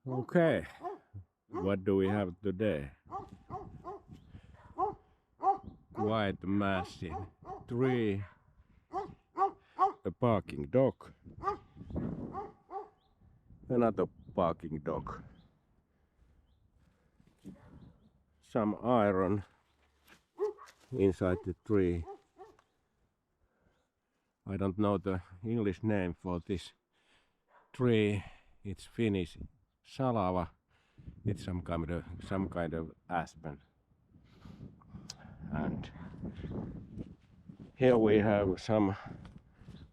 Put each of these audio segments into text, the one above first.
Okay, what do we have today? Quite massive tree, a barking dog, another barking dog, some iron inside the tree. I don't know the English name for this tree. It's Finnish salava. It's some kind of aspen. And here we have some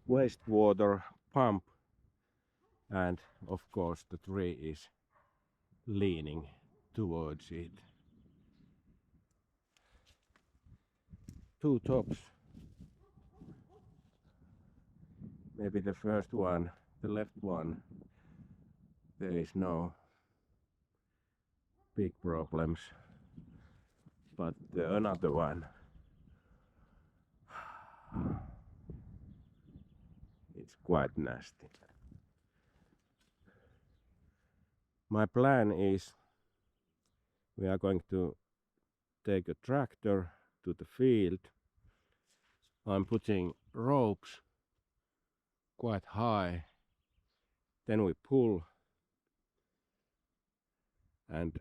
wastewater pump, and of course the tree is leaning towards it. Two tops. Maybe the first one, the left one, there is no big problems, but the another one, it's quite nasty. My plan is we are going to take a tractor to the field. I'm putting ropes quite high, then we pull, and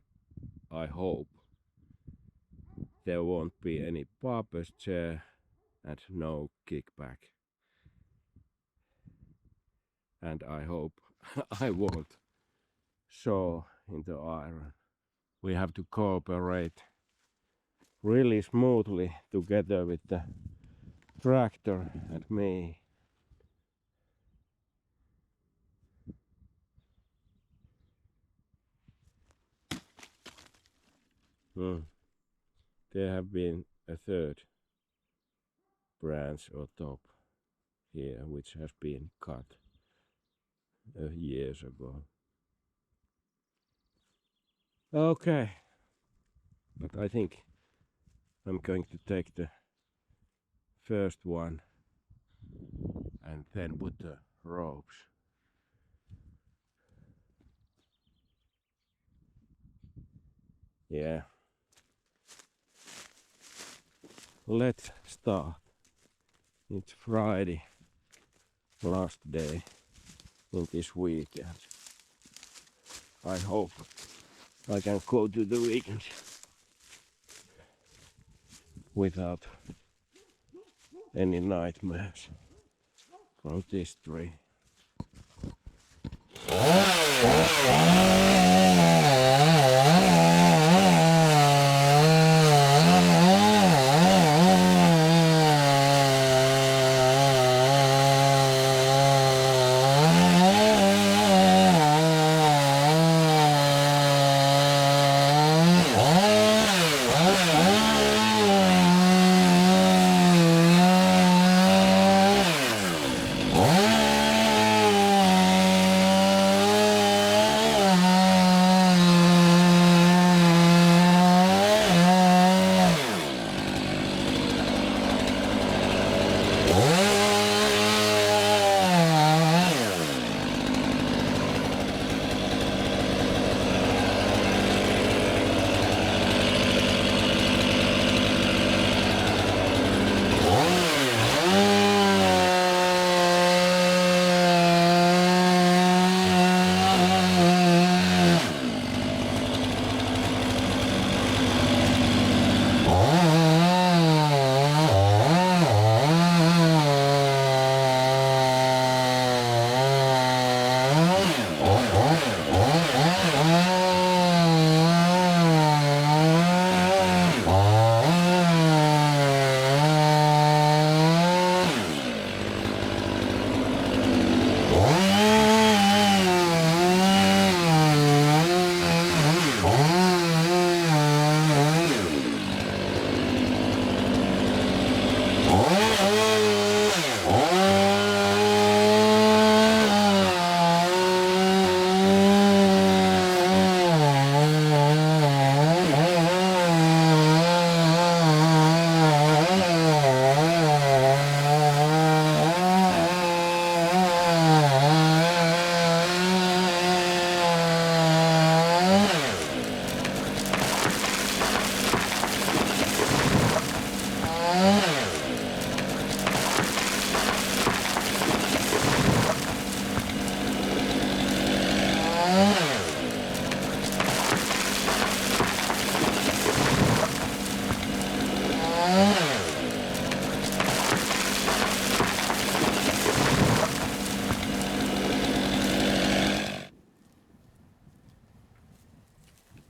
I hope there won't be any barber's chair and no kickback. And I hope I won't saw into iron. We have to cooperate really smoothly together with the tractor and me. There have been a third branch or top here which has been cut years ago. Okay, but I think I'm going to take the first one and then put the ropes. Yeah. Let's start. It's Friday, last day in this weekend. I hope I can go to the weekend without any nightmares from this tree.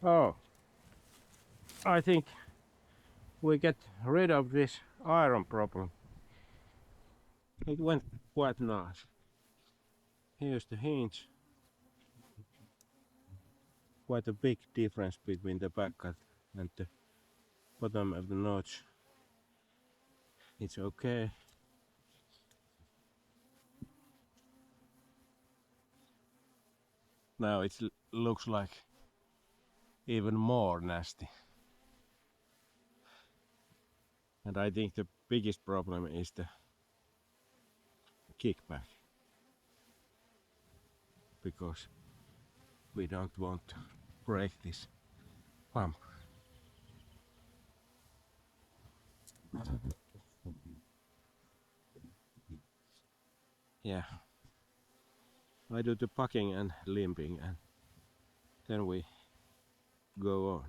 Oh, I think we get rid of this iron problem. It went quite nice. Here's the hinge. Quite a big difference between the back cut and the bottom of the notch. It's okay. Now it looks like even more nasty. And I think the biggest problem is the kickback, because we don't want to break this pump. Yeah, I do the packing and limping, and then we go on.